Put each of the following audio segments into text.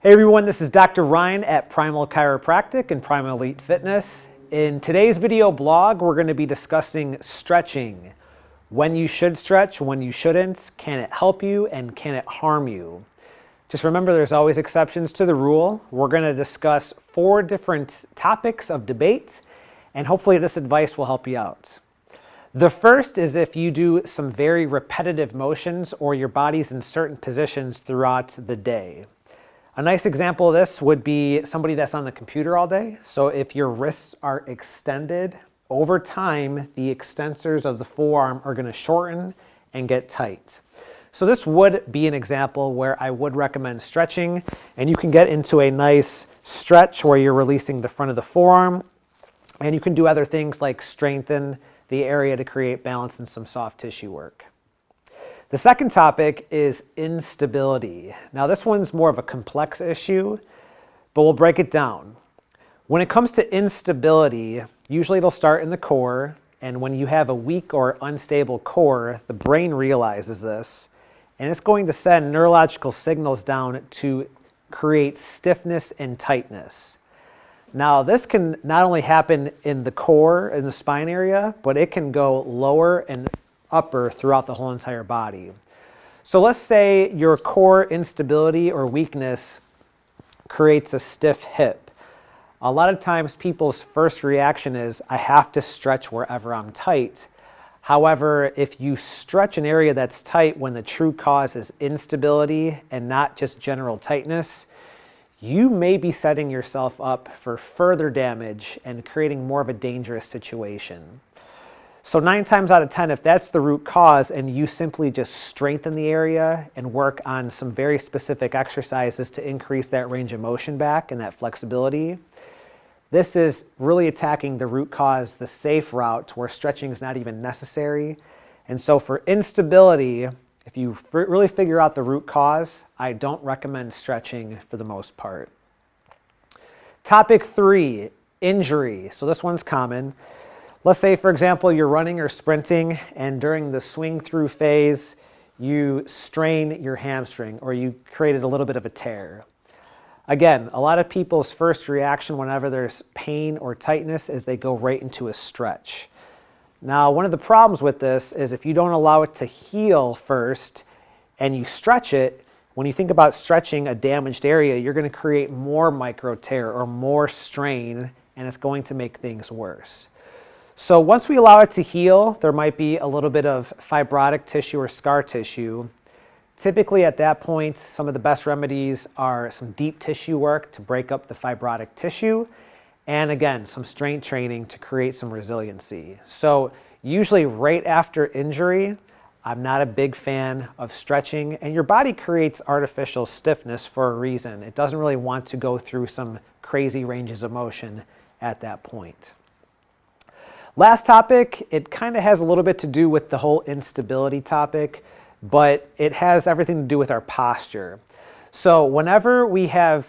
Hey everyone, this is Dr. Ryan at Primal Chiropractic and Primal Elite Fitness. In today's video blog, we're going to be discussing stretching. When you should stretch, when you shouldn't, can it help you, and can it harm you? Just remember there's always exceptions to the rule. We're going to discuss 4 different topics of debate, and hopefully this advice will help you out. The first is if you do some very repetitive motions or your body's in certain positions throughout the day. A nice example of this would be somebody that's on the computer all day. So if your wrists are extended, over time, the extensors of the forearm are going to shorten and get tight. So this would be an example where I would recommend stretching, and you can get into a nice stretch where you're releasing the front of the forearm, and you can do other things like strengthen the area to create balance and some soft tissue work. The second topic is instability. Now this one's more of a complex issue, but we'll break it down. When it comes to instability, usually it'll start in the core, and when you have a weak or unstable core, the brain realizes this, and it's going to send neurological signals down to create stiffness and tightness. Now this can not only happen in the core, in the spine area, but it can go lower and upper throughout the whole entire body. So let's say your core instability or weakness creates a stiff hip. A lot of times people's first reaction is, I have to stretch wherever I'm tight. However, if you stretch an area that's tight when the true cause is instability and not just general tightness, you may be setting yourself up for further damage and creating more of a dangerous situation. So 9 times out of 10, if that's the root cause and you simply just strengthen the area and work on some very specific exercises to increase that range of motion back and that flexibility, this is really attacking the root cause, the safe route where stretching is not even necessary. And so for instability, if you really figure out the root cause, I don't recommend stretching for the most part. Topic 3, injury. So this one's common. Let's say, for example, you're running or sprinting, and during the swing through phase, you strain your hamstring or you created a little bit of a tear. Again, a lot of people's first reaction whenever there's pain or tightness is they go right into a stretch. Now, one of the problems with this is if you don't allow it to heal first and you stretch it, when you think about stretching a damaged area, you're going to create more micro tear or more strain, and it's going to make things worse. So once we allow it to heal, there might be a little bit of fibrotic tissue or scar tissue. Typically at that point, some of the best remedies are some deep tissue work to break up the fibrotic tissue, and again, some strength training to create some resiliency. So usually right after injury, I'm not a big fan of stretching, and your body creates artificial stiffness for a reason. It doesn't really want to go through some crazy ranges of motion at that point. Last topic, it kind of has a little bit to do with the whole instability topic, but it has everything to do with our posture. So whenever we have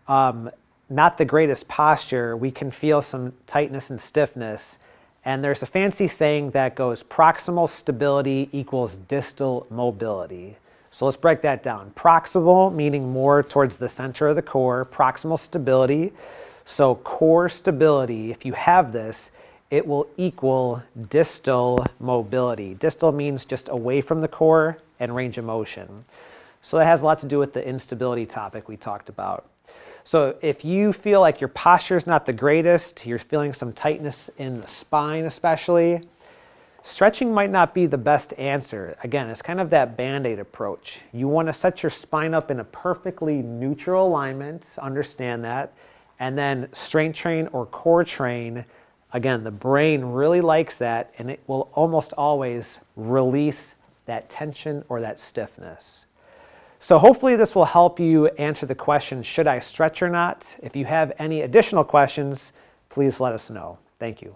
not the greatest posture, we can feel some tightness and stiffness. And there's a fancy saying that goes proximal stability equals distal mobility. So let's break that down. Proximal meaning more towards the center of the core, proximal stability. So core stability, if you have this, it will equal distal mobility. Distal means just away from the core and range of motion. So that has a lot to do with the instability topic we talked about. So if you feel like your posture is not the greatest, you're feeling some tightness in the spine especially, stretching might not be the best answer. Again, it's kind of that Band-Aid approach. You want to set your spine up in a perfectly neutral alignment, understand that, and then strength train or core train. Again, the brain really likes that, and it will almost always release that tension or that stiffness. So hopefully this will help you answer the question, should I stretch or not? If you have any additional questions, please let us know. Thank you.